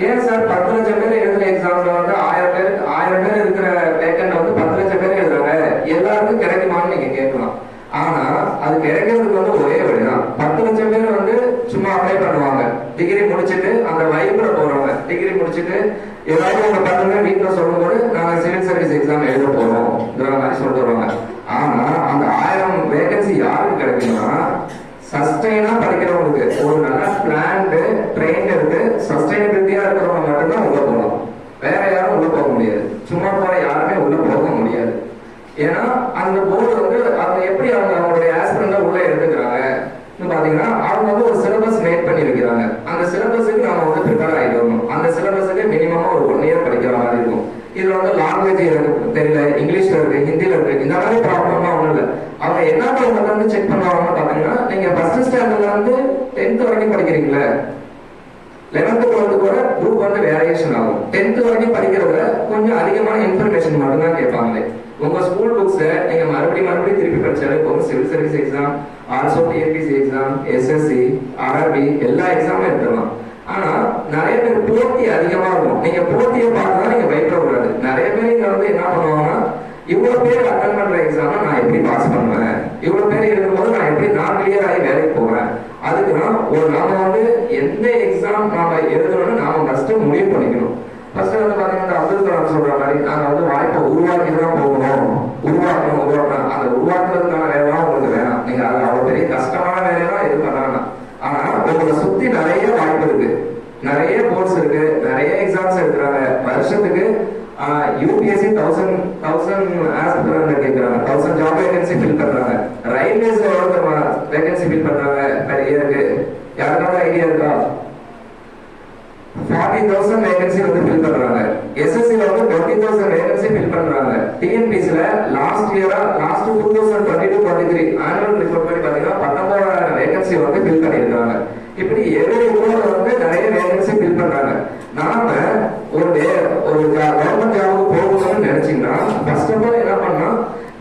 ஏன் சார் 10 லட்சம் பேர் எழுதுற எக்ஸாம்ல வந்து 1000 பேர் இருக்கிற வேக்கண்ட் வந்து 10 லட்சம் பேர் எழுதுறாங்க, எல்லாருக்கும் கிடைக்குமான்னு நீங்க கேட்கலாம். ஆனா அது கிடைக்கிறதுக்கு வந்து ஒரே வழிதான். 10 லட்சம் பேர் வந்து சும்மா அப்ளை பண்ணுவாங்க, டிகிரி முடிச்சுட்டு அந்த வைப்ல போறவங்க, டிகிரி முடிச்சுட்டு ஏதாவது உங்க பசங்க வீட்டுல சொல்லும்போது நாங்க சிவில் சர்வீஸ் எக்ஸாம் எழுத போறோம்ங்கிற மாதிரி சொல்லிட்டு வருவாங்க. ஆனா அந்த 1000 வேகன்சி யாருக்கு கிடைக்கும்னா, சஸ்டைனா படிக்கிறவங்களுக்கு, ஒரு நல்ல பிளான்டு ட்ரெயின் எடுத்து சஸ்டைனபிலிட்டியா இருக்கிறவங்க மட்டும்தான் உள்ள போகலாம். வேற யாரும் உள்ள போக முடியாது. சும்மா போற யாருமே உள்ள போக முடியாது. ஏன்னா அந்த போர்டு வந்து அவங்க எப்படி அவங்களுடைய ஆஸ்பிரண்டா உள்ள எடுத்துக்கிறாங்க பாத்தீங்கன்னா, அவங்க வந்து ஒரு சிலபஸ் மேக் பண்ணி வைக்கிறாங்க. அந்த சிலபஸுக்கு நம்ம வந்து ப்ரிப்பேர் ஆகிடணும். அந்த சிலபஸுக்கு மினிமமா ஒரு 1 இயர் படிக்கிற மாதிரி இருக்கும். இதுல வந்து லாங்குவேஜ் எனக்கு தெரியல, இங்கிலீஷ்ல இருக்கு, ஹிந்தில இருக்கு, இந்த மாதிரி ப்ராப்ளம்லாம் ஒண்ணும் இல்லை. அவங்க என்ன வந்து செக் பண்ணுவாங்கன்னு பாத்தீங்கன்னா, நீங்க ஃபர்ஸ்ட் ஸ்டாண்டர்ட்ல இருந்து 10th வரைக்கும் படிக்கிறீங்களே, 11th 12th கூட குரூப் வந்து வேரியேஷன் ஆகும். 10th வரைக்கும் படிக்கிறதுல கொஞ்சம் அதிகமான இன்ஃபர்மேஷன் மட்டும்தான் கேட்பாங்களே. உங்க ஸ்கூல் புக்ஸை நீங்க மறுபடியும் திருப்பி படிச்சாலே போதும். Civil service exam, also TNPSC exam, SSC, RRB எல்லா எக்ஸாமும் எடுத்துக்கலாம். ஆனா நிறைய பேர் போட்டி அதிகமா இருக்கும். நீங்க போட்டியை பார்த்துதான் நீங்க பயப்படக்கூடாது. நிறைய பேர் இங்க வந்து என்ன பண்ணுவாங்கன்னா, இவ்வளவு பேர் அட்டன் பண்ற எக்ஸாம் நான் எப்படி பாஸ் பண்ணுவேன், இவ்வளவு பேர் இருக்கும்போது நான் கிளியர் ஆகி வேலைக்கு போவேன். அதுக்குதான் நாம வந்து எந்த எக்ஸாம் நாம எழுதணும்னு நாம ஃபர்ஸ்ட் முடிவு பண்ணிக்கணும். ஃபர்ஸ்ட் வந்து பாத்தீங்கன்னா அப்துல் கலாம் சொல்ற மாதிரி நாங்க வந்து வாய்ப்பை உருவாக்கி தான் போகணும். உருவாக்கணும். அந்த உருவாக்குறதுக்கான வேலைலாம் உங்களுக்கு வேணாம். நீங்க அது அவ்வளவு பெரிய கஷ்டமான வேலையெல்லாம் எது பண்ணலாம். ஆனா உங்களை சுத்தி நிறைய வாய்ப்பு இருக்கு, நிறைய கோர்ஸ் இருக்கு, நிறைய எக்ஸாம்ஸ் எடுக்கிறாங்க. வருஷத்துக்கு யூபிஎஸ்சி 1000 கேட்கறாங்க, 1000 ஜாப் வேகன்சி ஃபில் பண்றாங்க. ரயில்வேஸ்ல எவ்வளவு வேகன்சி ஃபில் பண்றாங்க பெர் இயருக்கு? யாருக்காவது ஐடியா இருக்கா? 40,000 வேகன்சி வந்து ஃபில் பண்றாங்க. எஸ்எஸ்சில வந்து 20,000 வேகன்சி ஃபில் பண்றாங்க. டிஎன்பிசில லாஸ்ட் 2022-23 ஆனுவல் ரிப்போர்ட் படி பாத்தீங்கன்னா 19,000 வேகன்சி வந்து ஃபில் பண்ணிருக்காங்க. இப்படி எவ்ரி ஊர்ல வந்து நிறைய வேகன்சி ஃபில் பண்றாங்க. நாம ஒரு கவர்மெண்ட் ஜாபுக்கு போகணும்னு நினைச்சீங்கன்னா ஃபர்ஸ்ட் ஆஃப் ஆல் என்ன பண்ணா,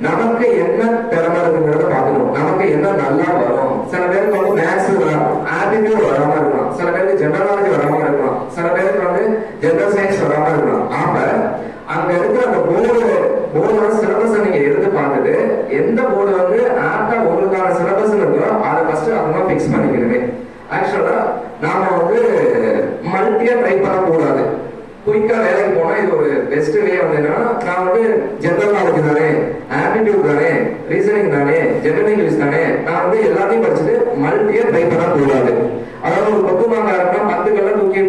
நமக்கு என்ன திறமை இருக்குங்கிறத பார்க்கணும். நமக்கு என்ன நல்லா வரும். சில பேருக்கு வந்து மேத்ஸ் ஆப்டிடியூட் வராம இருக்கலாம், சில பேருக்கு ஜெனரல் நாலேஜ் வராம இருக்கலாம், சில பேருக்கு வந்து ஜெனரல் சயின்ஸ் வராம இருக்கலாம். அப்ப அங்க இருக்கிற அந்த போர்டோட சிலபஸ் நீங்க எடுத்து பார்த்துட்டு எந்த போர்டு வந்து ஆப்டா உங்களுக்கான சிலபஸ் இருக்கோ அதை ஃபர்ஸ்ட் அதெல்லாம் பிக்ஸ் பண்ணிக்கணுமே. ஆக்சுவலா நாம வந்து மல்டியா ட்ரை பண்ணக்கூடாது. குயிக்கா வேலைக்கு போனா இது ஒரு பெஸ்ட் வே வந்து என்னன்னா, நான் வந்து ஜெனரல் நாலேஜ் தானே, ஆப்டிடியூட் தானே, ரீசனிங் தானே, ஜெனரல் இங்கிலீஷ் தானே, நான் வந்து எல்லாத்தையும் படிச்சுட்டு மல்டியா ட்ரை பண்ணக்கூடாது. அதாவது ஒரு 10 மார்க்